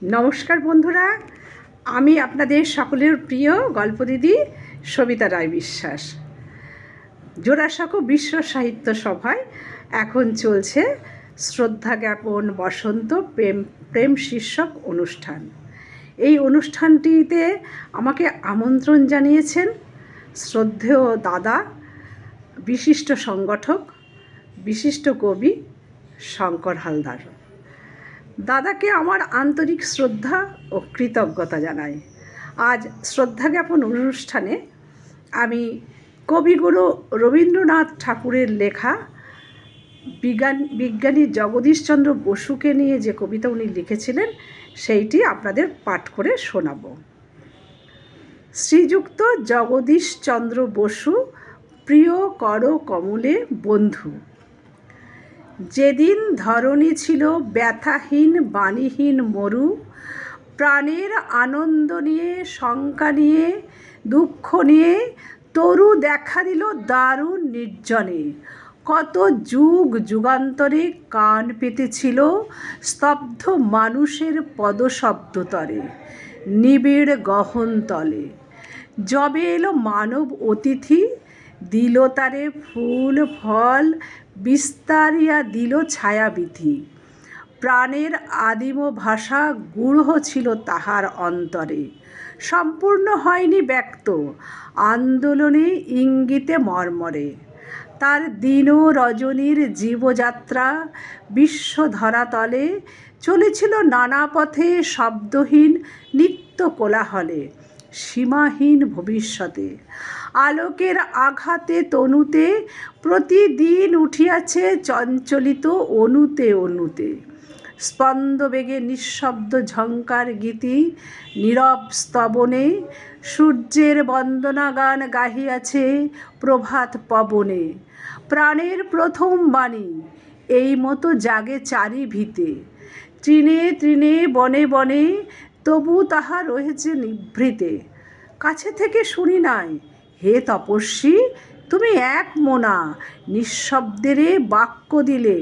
নমস্কার বন্ধুরা, আমি আপনাদের সকলের প্রিয় গল্পদিদি সবিতা রায় বিশ্বাস। জোড়াসাঁকো বিশ্ব সাহিত্য সভায় এখন চলছে শ্রদ্ধা জ্ঞাপন বসন্ত প্রেম প্রেম শীর্ষক অনুষ্ঠান। এই অনুষ্ঠানটিতে আমাকে আমন্ত্রণ জানিয়েছেন শ্রদ্ধেয় দাদা, বিশিষ্ট সংগঠক, বিশিষ্ট কবি শঙ্কর হালদার। দাদাকে আমার আন্তরিক শ্রদ্ধা ও কৃতজ্ঞতা জানাই। আজ শ্রদ্ধা জ্ঞাপন অনুষ্ঠানে আমি কবিগুরু রবীন্দ্রনাথ ঠাকুরের লেখা বিজ্ঞানী জগদীশচন্দ্র বসুকে নিয়ে যে কবিতা উনি লিখেছিলেন সেইটি আপনাদের পাঠ করে শোনাব। শ্রীযুক্ত জগদীশচন্দ্র বসু, প্রিয় কর কমলে বন্ধু। যেদিন ধরণী ছিল ব্যথাহীন বাণীহীন মরু, প্রাণের আনন্দ নিয়ে শঙ্কা নিয়ে দুঃখ নিয়ে তরু দেখা দিল দারুণ নির্জনে। কত যুগ যুগান্তরে কান পেতেছিল স্তব্ধ মানুষের পদশব্দতরে, নিবিড় গহন তলে। যবে এলো মানব অতিথি, দিল তারে ফুল ফল বিস্তারিয়া দিল ছায়াবিধি। প্রাণের আদিম ভাষা গূঢ় ছিল তাহার অন্তরে, সম্পূর্ণ হয়নি ব্যক্ত আন্দোলনে ইঙ্গিতে মর্মরে। তার দিন রজনীর জীবযাত্রা বিশ্ব ধরাতলে চলেছিল নানা পথে শব্দহীন নিত্য কোলাহলে, সীমাহীন ভবিষ্যতে। আলোকের আঘাতে তনুতে প্রতিদিন উঠিয়াছে চঞ্চলিত অনুতে অনুতে। স্পন্দবেগে নিঃশব্দ ঝঙ্কার গীতি নীরব স্তবনে, সূর্যের বন্দনা গান গাহিয়াছে প্রভাত পবনে। প্রাণের প্রথম বাণী এই মতো জাগে চারি ভিতে, তৃণে তৃণে বনে বনে তবু তাহা রয়েছে নিভৃতে। কাছে থেকে শুনি নাই, হে তপস্বী তুমি এক মোনা, নিঃশব্দেরে বাক্য দিলে।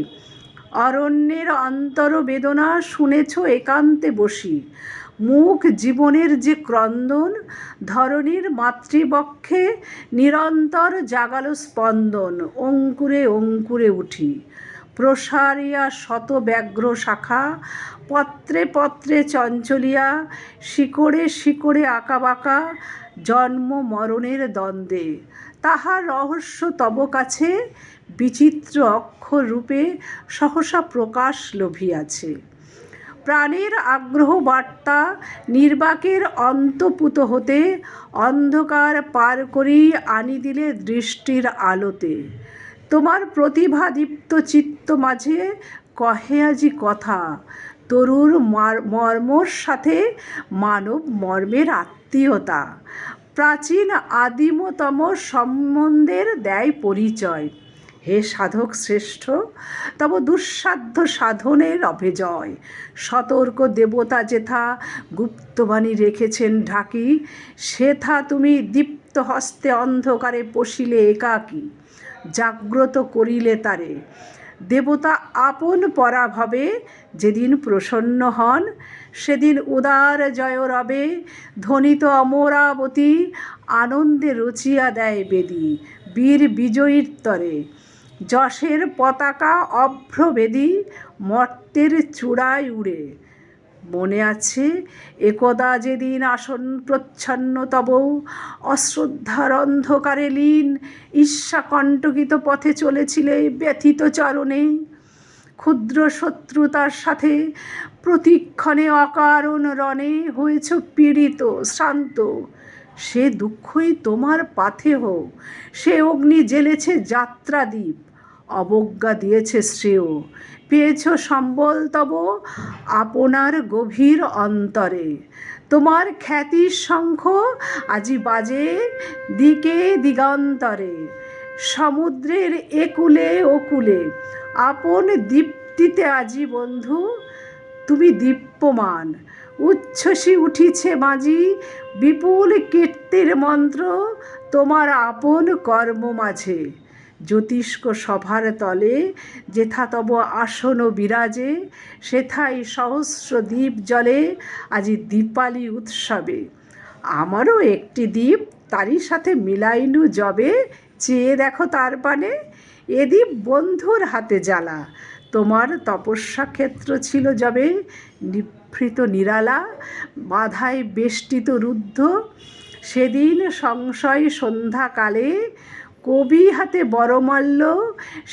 অরণ্যের অন্তর বেদনা শুনেছ একান্তে বসি। মুখ জীবনের যে ক্রন্দন, ধরণীর মাতৃবক্ষে নিরন্তর জাগালো স্পন্দন। অঙ্কুরে অঙ্কুরে উঠি প্রসারিয়া শত ব্যগ্র শাখা, পত্রে পত্রে চঞ্চলিয়া শিকড়ে শিকড়ে আঁকাবাঁকা জন্ম মরণের দ্বন্দ্বে। তাহার রহস্য তব কাছে বিচিত্র অক্ষর রূপে সহসা প্রকাশ লভিয়াছে। প্রাণের আগ্রহ বার্তা নির্বাকের অন্তপুত হতে, অন্ধকার পার করি আনি দিলে দৃষ্টির আলোতে। তোমার প্রতিভা দীপ্ত চিত্ত মাঝে কহে আজি কথা, তরুর মর্মর সাথে মানব মর্মের আত্মীয়তা। প্রাচীন আদিমতম সম্বন্ধের দেয় পরিচয়। হে সাধক শ্রেষ্ঠ, তব দুঃসাধ্য সাধনের অভেজয়। সতর্ক দেবতা যেথা গুপ্তবাণী রেখেছেন ঢাকি, সেথা তুমি দীপ্ত হস্তে অন্ধকারে পশিলে একাকী, জাগ্রত করিলে তারে। দেবতা আপন পরাভবে যেদিন প্রসন্ন হন, সেদিন উদার জয় রবে ধ্বনিত অমরাবতী। আনন্দে রচিয়া দেয় বেদী বীর বিজয়ীর তরে, যশের পতাকা অভ্রবেদী মর্তের চূড়ায় উড়ে। মনে আছে একদা যেদিন আসন প্রচ্ছন্ন তব, অশ্রদ্ধার অন্ধকারে লীন ঈর্ষা কণ্টকিত পথে চলেছিলে ব্যথিত চরণে। ক্ষুদ্র শত্রুতার সাথে প্রতিক্ষণে অকারণ রণে হয়েছ পীড়িত শ্রান্ত। সে দুঃখই তোমার পাথেয়, সে অগ্নি জ্বেলেছে যাত্রাদীপ, অবজ্ঞা দিয়েছে শ্রেয়। পেয়েছ সম্বল তব আপনার গভীর অন্তরে। তোমার খ্যাতির শঙ্খ আজি বাজে দিকে দিগান্তরে। সমুদ্রের একুলে ওকুলে আপন দীপ্তিতে আজি বন্ধু তুমি দীপ্যমান। উচ্ছ্বসী উঠিছে মাঝি বিপুল কীর্তির মন্ত্র তোমার আপন কর্ম মাঝে। জ্যোতিষ্ক সভার তলে যেথা তব আসন বিরাজে, সেথাই সহস্র দ্বীপ জ্বলে আজি দীপালি উৎসবে। আমারও একটি দ্বীপ তারই সাথে মিলাইনু যবে, চেয়ে দেখো তার পানে, এ দ্বীপ বন্ধুর হাতে জ্বালা। তোমার তপস্যা ক্ষেত্র ছিল যবে, নিভৃত নিরালা বাধায় বেষ্টিত রুদ্ধ, সেদিন সংশয় সন্ধ্যাকালে কবি হাতে বরমাল্য,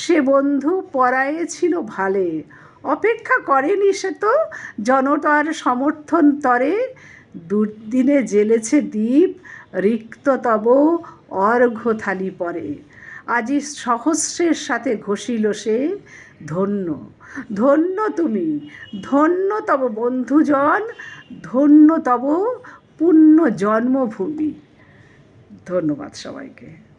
সে বন্ধু পরায়ে ছিল ভালে। অপেক্ষা করেনি সে তো জনতার সমর্থন তরে, দুর্দিনে জ্বেলেছে দ্বীপ রিক্ত তব অর্ঘ্য থালি পরে। আজি সহস্রের সাথে ঘষিল সে, ধন্য ধন্য তুমি, ধন্য তব বন্ধুজন, ধন্য তব পুণ্য জন্মভূমি। ধন্যবাদ সবাইকে।